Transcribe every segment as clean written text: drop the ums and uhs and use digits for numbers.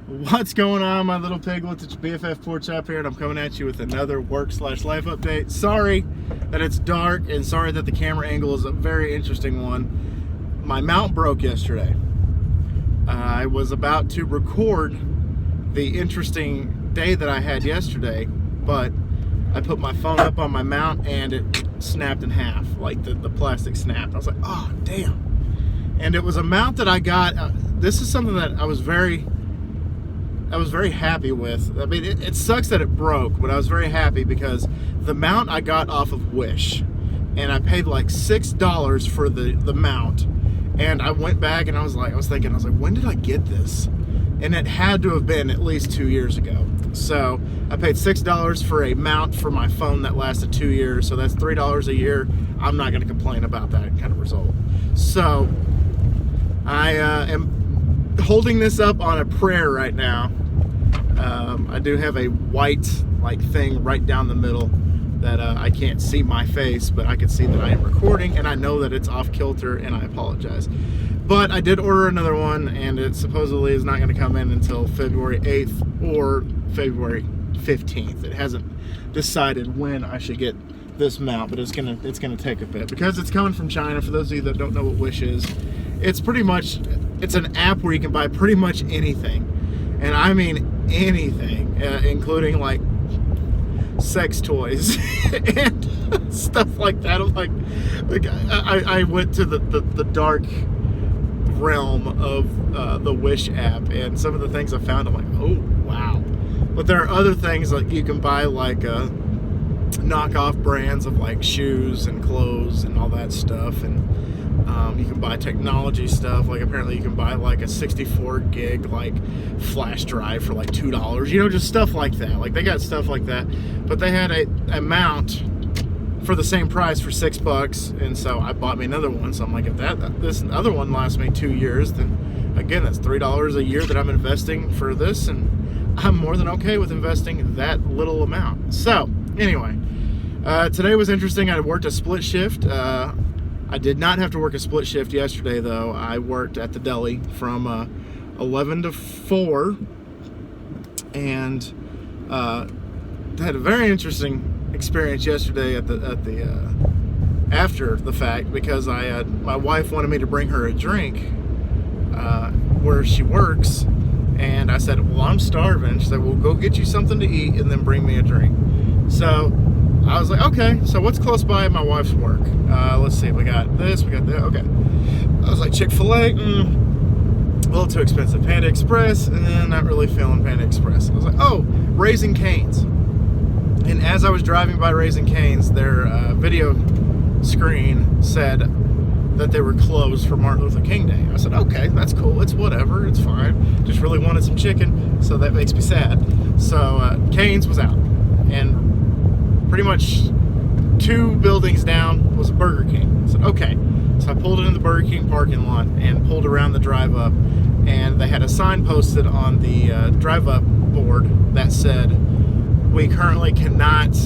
What's going on, my little piglets? It's BFF Pork Chop here, and I'm coming at you with another work/life update. Sorry that it's dark, and sorry that the camera angle is a very interesting one. My mount broke yesterday. I was about to record the interesting day that I had yesterday, but I put my phone up on my mount and it snapped in half, like the plastic snapped. I was like, oh, damn. And it was a mount that I got. This is something that I was very happy with. I mean, it sucks that it broke, but I was very happy because the mount I got off of Wish, and I paid like $6 for the mount. And I went back and I was thinking, when did I get this? And it had to have been at least 2 years ago. So I paid $6 for a mount for my phone that lasted 2 years. So that's $3 a year. I'm not going to complain about that kind of result. So I am holding this up on a prayer right now. I do have a white thing right down the middle that I can't see my face, but I can see that I am recording, and I know that it's off kilter, and I apologize. But I did order another one, and it supposedly is not going to come in until February 8th or February 15th. It hasn't decided when I should get this mount, but it's gonna take a bit because it's coming from China. For those of you that don't know what Wish is, it's an app where you can buy pretty much anything, and I mean anything, including like sex toys and stuff like that. I'm like I went to the dark realm of the Wish app, and some of the things I found, I'm like, oh wow. But there are other things like you can buy like knockoff brands of like shoes and clothes and all that stuff, and you can buy technology stuff. Like apparently you can buy like a 64 gig like flash drive for like $2, you know, just stuff like that. Like they got stuff like that, but they had a mount for the same price for $6, and so I bought me another one. So I'm like, if this other one lasts me 2 years, then again, that's $3 a year that I'm investing for this, and I'm more than okay with investing that little amount. So anyway, today was interesting. I worked a split shift. I did not have to work a split shift yesterday, though. I worked at the deli from 11 to 4, and had a very interesting experience yesterday at the after the fact, because my wife wanted me to bring her a drink where she works, and I said, well, I'm starving. She said, well, go get you something to eat and then bring me a drink. So I was like, okay, so what's close by at my wife's work? Let's see, we got this, we got that, okay. I was like, Chick-fil-A, a little too expensive. Panda Express, not really feeling Panda Express. I was like, oh, Raising Cane's. And as I was driving by Raising Cane's, their video screen said that they were closed for Martin Luther King Day. I said, okay, that's cool, it's whatever, it's fine. Just really wanted some chicken, so that makes me sad. So Cane's was out, and pretty much 2 buildings down was a Burger King. I said, okay. So I pulled into the Burger King parking lot and pulled around the drive up, and they had a sign posted on the drive up board that said, we currently cannot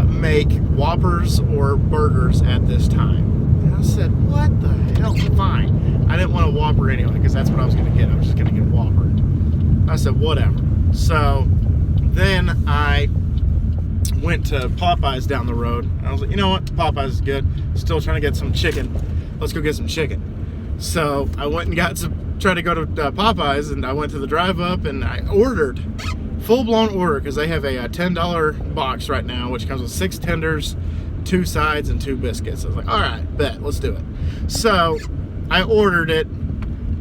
make Whoppers or burgers at this time. And I said, what the hell? Fine. I didn't want a Whopper anyway, because that's what I was going to get. I was just going to get Whopper. I said, whatever. So then I went to Popeyes down the road, and I was like, you know what, Popeyes is good. Still trying to get some chicken. Let's go get some chicken. So I went and tried to go to Popeyes, and I went to the drive up, and I ordered full-blown order, because they have a $10 box right now, which comes with 6 tenders, 2 sides, and 2 biscuits. I was like, all right, bet, let's do it. So I ordered it,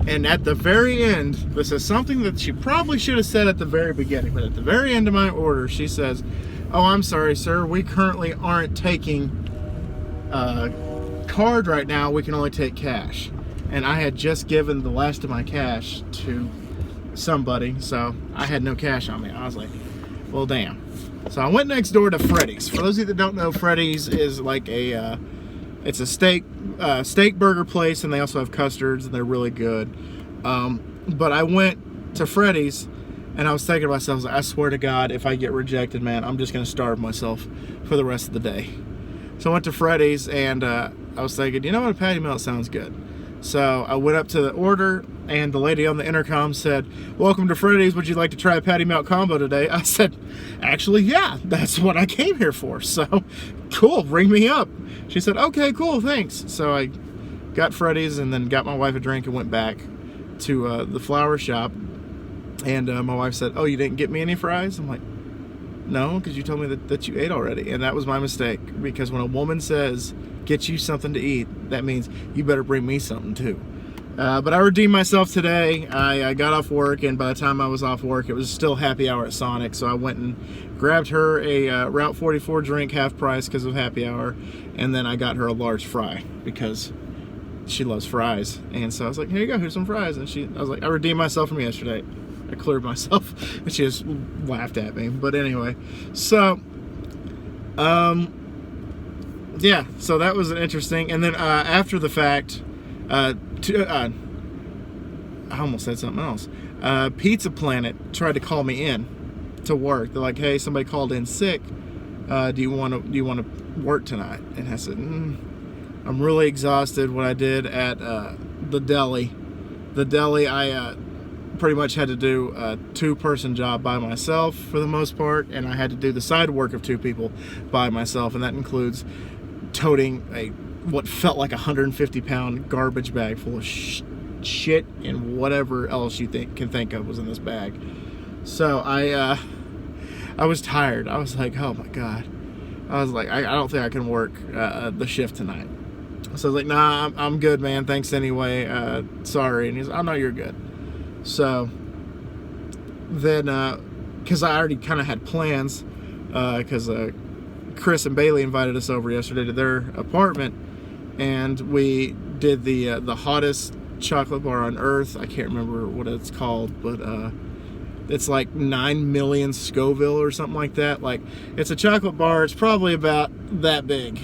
and at the very end, this is something that she probably should have said at the very beginning, but at the very end of my order, she says, oh, I'm sorry, sir, we currently aren't taking card right now. We can only take cash. And I had just given the last of my cash to somebody, so I had no cash on me. I was like, well, damn. So I went next door to Freddy's. For those of you that don't know, Freddy's is like it's a steak burger place, and they also have custards, and they're really good. But I went to Freddy's, and I was thinking to myself, I swear to God, if I get rejected, man, I'm just going to starve myself for the rest of the day. So I went to Freddy's, and I was thinking, you know what, a patty melt sounds good. So I went up to the order, and the lady on the intercom said, "Welcome to Freddy's. Would you like to try a patty melt combo today?" I said, "Actually, yeah, that's what I came here for. So, cool, ring me up." She said, "Okay, cool, thanks." So I got Freddy's and then got my wife a drink and went back to the flower shop. And my wife said, "Oh, you didn't get me any fries?" I'm like, "No, because you told me that you ate already." And that was my mistake, because when a woman says, "Get you something to eat," that means you better bring me something too. But I redeemed myself today. I got off work, and by the time I was off work, it was still happy hour at Sonic. So I went and grabbed her a Route 44 drink, half price because of happy hour, and then I got her a large fry because she loves fries. And so I was like, "Here you go, here's some fries." And I was like, I redeemed myself from yesterday. I cleared myself, and she just laughed at me. But anyway, so yeah, so that was interesting. And then after the fact, I almost said something else. Pizza Planet tried to call me in to work. They're like, "Hey, somebody called in sick. Do you want to work tonight?" And I said, "I'm really exhausted." What I did at the deli, I pretty much had to do a 2-person job by myself for the most part, and I had to do the side work of 2 people by myself, and that includes toting what felt like 150-pound garbage bag full of shit and whatever else you can think of was in this bag. So I was tired. I was like, "Oh my god." I was like, I don't think I can work the shift tonight. So I was like, "Nah, I'm good, man. Thanks anyway. Sorry." And he's like, "Oh no, you're good." So then, because I already kind of had plans, because Chris and Bailey invited us over yesterday to their apartment, and we did the hottest chocolate bar on earth. I can't remember what it's called, but it's like 9 million Scoville or something like that. Like, it's a chocolate bar. It's probably about that big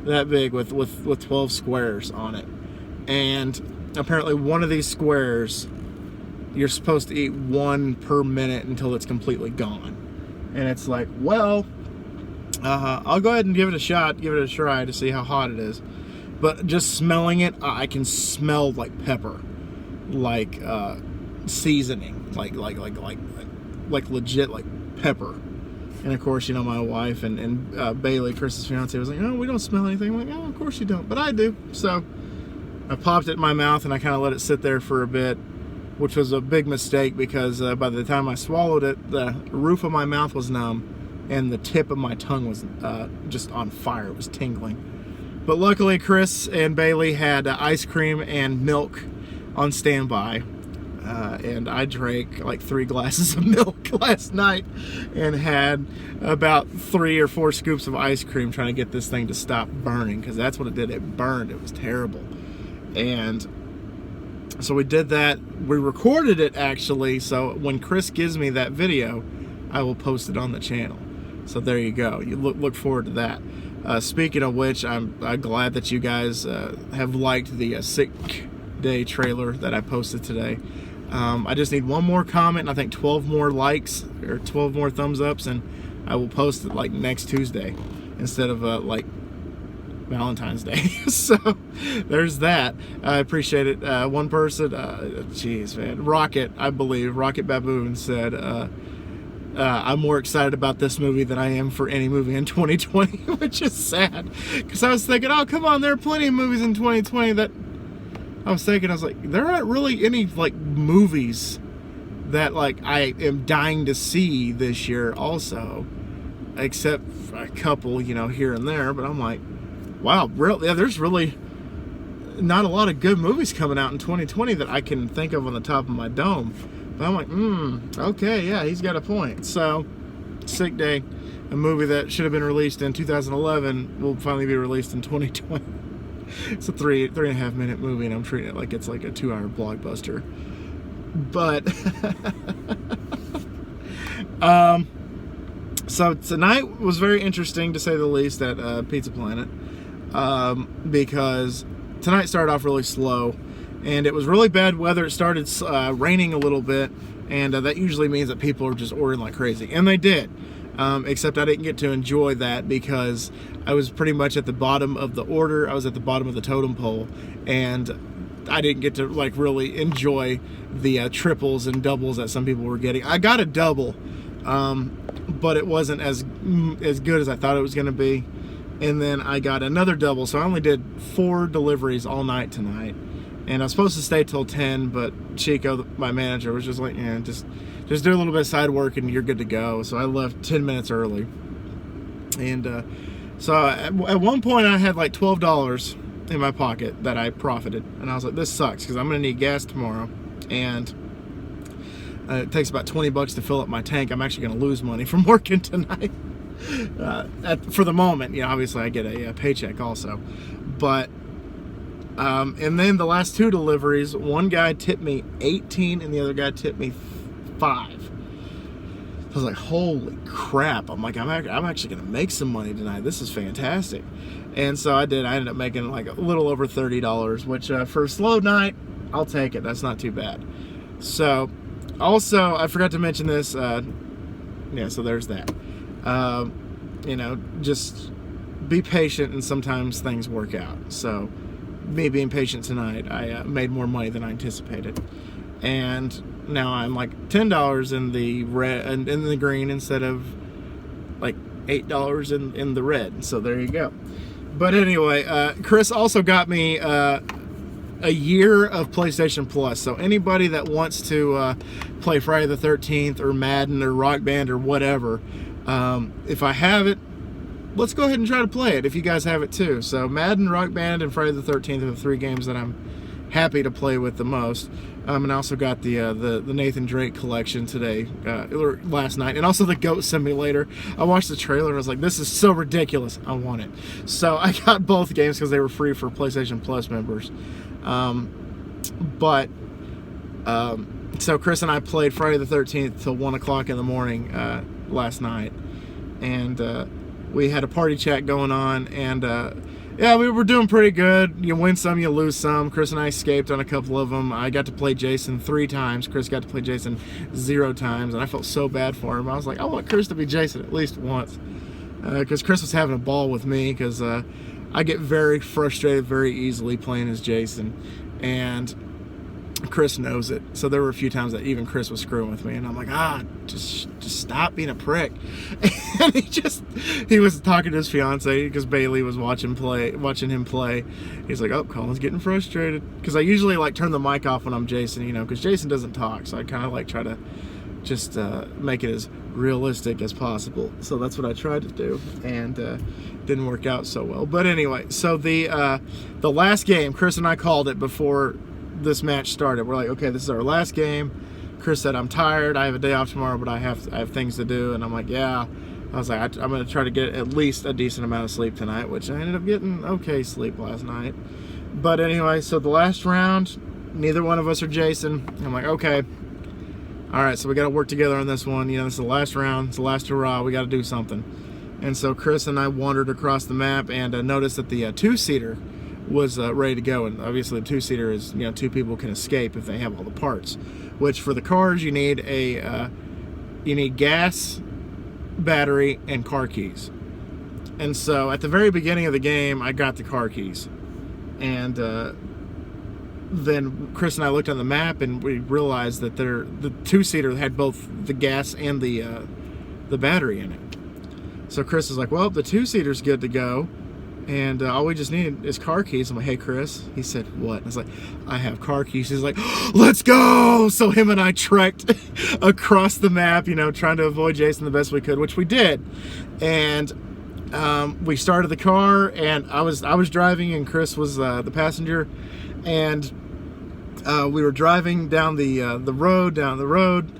with 12 squares on it. And apparently one of these squares, you're supposed to eat 1 per minute until it's completely gone. And it's like, well, I'll go ahead and give it a shot, give it a try to see how hot it is. But just smelling it, I can smell like pepper, like seasoning, like legit like pepper. And of course, my wife and Bailey, Chris's fiance, was like, "Oh, we don't smell anything." I'm like, "Oh, of course you don't," but I do. So I popped it in my mouth and I kind of let it sit there for a bit, which was a big mistake because by the time I swallowed it, the roof of my mouth was numb and the tip of my tongue was just on fire. It was tingling. But luckily, Chris and Bailey had ice cream and milk on standby. And I drank like 3 glasses of milk last night and had about 3 or 4 scoops of ice cream trying to get this thing to stop burning, because that's what it did. It burned. It was terrible. And so we did that. We recorded it, actually, so when Chris gives me that video, I will post it on the channel. So there you go. You look forward to that. Speaking of which, I'm glad that you guys have liked the Sick Day trailer that I posted today. I just need 1 more comment and I think 12 more likes or 12 more thumbs ups, and I will post it like next Tuesday instead of like Valentine's Day. So there's that. I appreciate it. One person, geez, man, Rocket Baboon said, "I'm more excited about this movie than I am for any movie in 2020, which is sad, because I was thinking, oh, come on, there are plenty of movies in 2020 that I was like, there aren't really any like movies that like I am dying to see this year also, except a couple, here and there. But I'm like, wow, really? Yeah, there's really not a lot of good movies coming out in 2020 that I can think of on the top of my dome. But I'm like, okay, yeah, he's got a point. So, Sick Day, a movie that should have been released in 2011, will finally be released in 2020. It's a 3.5 minute movie, and I'm treating it like it's like a 2-hour blockbuster. But so tonight was very interesting, to say the least, at Pizza Planet, because tonight started off really slow, and it was really bad weather. It started raining a little bit, and that usually means that people are just ordering like crazy, and they did. Except I didn't get to enjoy that because I was pretty much at the bottom of the order. I was at the bottom of the totem pole, and I didn't get to like really enjoy the triples and doubles that some people were getting. I got a double, but it wasn't as good as I thought it was going to be. And then I got another double, so I only did 4 deliveries all night tonight. And I was supposed to stay till 10, but Chico, my manager, was just like, yeah, just do a little bit of side work and you're good to go. So I left 10 minutes early. And so at one point I had like $12 in my pocket that I profited. And I was like, this sucks because I'm going to need gas tomorrow. And it takes about $20 to fill up my tank. I'm actually going to lose money from working tonight. For the moment, obviously I get a paycheck also. But, and then the last 2 deliveries, one guy tipped me 18 and the other guy tipped me 5. I was like, holy crap. I'm like, I'm actually going to make some money tonight. This is fantastic. And so I did. I ended up making like a little over $30, which for a slow night, I'll take it. That's not too bad. So, also, I forgot to mention this. Yeah, so there's that. Just be patient and sometimes things work out. So, me being patient tonight, I made more money than I anticipated. And now I'm like $10 in the red and in the green instead of like $8 in the red. So there you go. But anyway, Chris also got me a year of PlayStation Plus. So anybody that wants to play Friday the 13th or Madden or Rock Band or whatever, if I have it, let's go ahead and try to play it if you guys have it too. So Madden, Rock Band, and Friday the 13th are the 3 games that I'm happy to play with the most. And I also got the Nathan Drake collection today, or last night, and also the Goat Simulator. I watched the trailer and I was like, this is so ridiculous. I want it. So I got both games because they were free for PlayStation Plus members. So Chris and I played Friday the 13th till 1 o'clock in the morning last night. And we had a party chat going on, and yeah, we were doing pretty good. You win some, you lose some. Chris and I escaped on a couple of them. I got to play Jason 3 times. Chris got to play Jason 0 times, and I felt so bad for him. I was like, I want Chris to be Jason at least once, because Chris was having a ball with me, because I get very frustrated very easily playing as Jason, and Chris knows it. So there were a few times that even Chris was screwing with me, and I'm like, just stop being a prick. And he was talking to his fiance because Bailey was watching him play. He's like, oh, Colin's getting frustrated, because I usually like turn the mic off when I'm Jason, because Jason doesn't talk, so I kind of like try to just make it as realistic as possible. So that's what I tried to do, and didn't work out so well. But anyway, so the last game, Chris and I called it before this match started. We're like, okay, this is our last game. Chris said, I'm tired, I have a day off tomorrow, but I have things to do. And I'm like, yeah. I was like, I'm going to try to get at least a decent amount of sleep tonight, which I ended up getting okay sleep last night. But anyway, so the last round, neither one of us are Jason. I'm like, okay, all right, so we got to work together on this one. This is the last round, it's the last hurrah, we got to do something. And so Chris and I wandered across the map and noticed that the 2-seater was ready to go. And obviously the 2-seater is, 2 people can escape if they have all the parts. Which for the cars, you need gas, battery, and car keys. And so at the very beginning of the game, I got the car keys. And then Chris and I looked on the map and we realized that the 2-seater had both the gas and the battery in it. So Chris is like, well, the 2-seater's good to go, and all we just need is car keys. I'm like, hey, Chris. He said, what? I was like, I have car keys. He's like, let's go! So him and I trekked across the map, trying to avoid Jason the best we could, which we did. And we started the car, and I was driving, and Chris was the passenger. And we were driving down the road.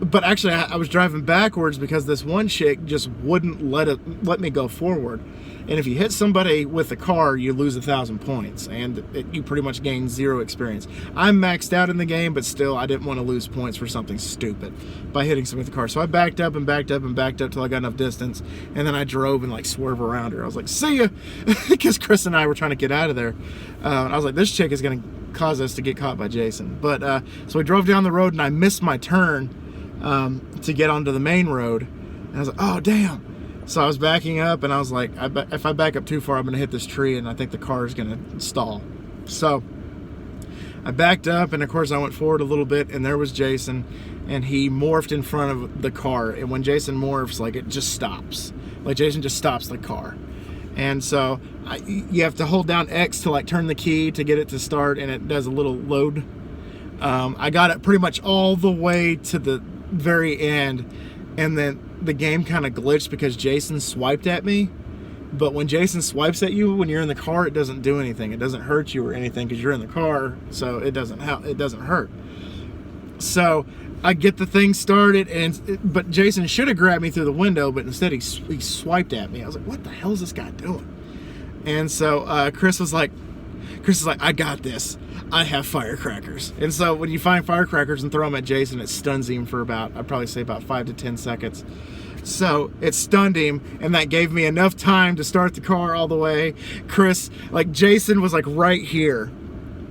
But actually, I was driving backwards because this one chick just wouldn't let me go forward. And if you hit somebody with a car, you lose 1,000 points, and you pretty much gain 0 experience. I'm maxed out in the game, but still, I didn't want to lose points for something stupid by hitting somebody with a car. So I backed up till I got enough distance, and then I drove and swerved around her. I was like, see ya, because Chris and I were trying to get out of there. I was like, this chick is going to cause us to get caught by Jason. But so we drove down the road, and I missed my turn to get onto the main road, and I was like, oh damn. So I was backing up, and I was like, if I back up too far, I'm gonna hit this tree, and I think the car is gonna stall. So I backed up, and of course I went forward a little bit, and there was Jason, and he morphed in front of the car. And when Jason morphs, like, it just stops. Like, Jason just stops the car. And so you have to hold down X to like turn the key to get it to start, and it does a little load. I got it pretty much all the way to the very end, and then the game kind of glitched because Jason swiped at me. But when Jason swipes at you when you're in the car, it doesn't do anything. It doesn't hurt you or anything because you're in the car, so it doesn't hurt. So I get the thing started, but Jason should have grabbed me through the window, but instead he swiped at me. I was like, what the hell is this guy doing? And so Chris is like, I got this. I have firecrackers. And so when you find firecrackers and throw them at Jason, it stuns him for I'd probably say about 5 to 10 seconds. So it stunned him, and that gave me enough time to start the car all the way. Jason was like right here.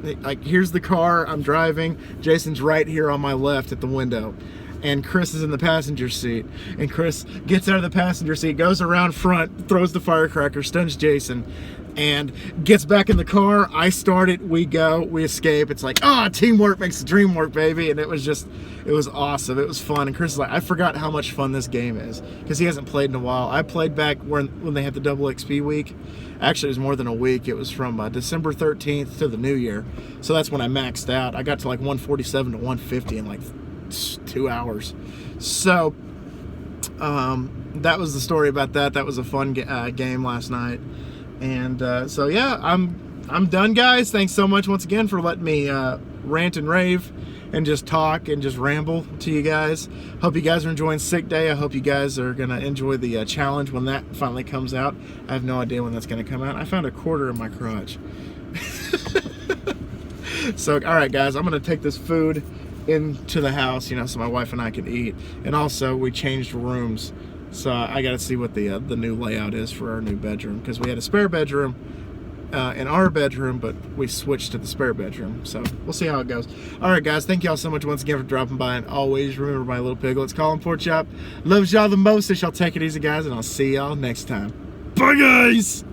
Like, here's the car, I'm driving. Jason's right here on my left at the window. And Chris is in the passenger seat. And Chris gets out of the passenger seat, goes around front, throws the firecracker, stuns Jason, and gets back in the car. I start it, we go, we escape. It's like, teamwork makes the dream work, baby. And it was awesome. It was fun. And Chris is like, I forgot how much fun this game is, because he hasn't played in a while. I played back when they had the double XP week. Actually, it was more than a week. It was from December 13th to the New Year. So that's when I maxed out. I got to like 147 to 150 in like 2 hours. So that was the story about that. That was a fun game last night. And so yeah, I'm done, guys. Thanks so much once again for letting me rant and rave and just talk and just ramble to you guys. Hope you guys are enjoying Sick Day. I hope you guys are gonna enjoy the challenge when that finally comes out. I have no idea when that's gonna come out. I found a quarter in my crotch. So all right, guys, I'm gonna take this food into the house, so my wife and I can eat. And also, we changed rooms, so I got to see what the new layout is for our new bedroom, because we had a spare bedroom in our bedroom, but we switched to the spare bedroom. So we'll see how it goes. All right, guys, thank y'all so much once again for dropping by, and always remember my little piglets. Colin Pork Chop loves y'all the most. So y'all take it easy, guys, and I'll see y'all next time. Bye, guys.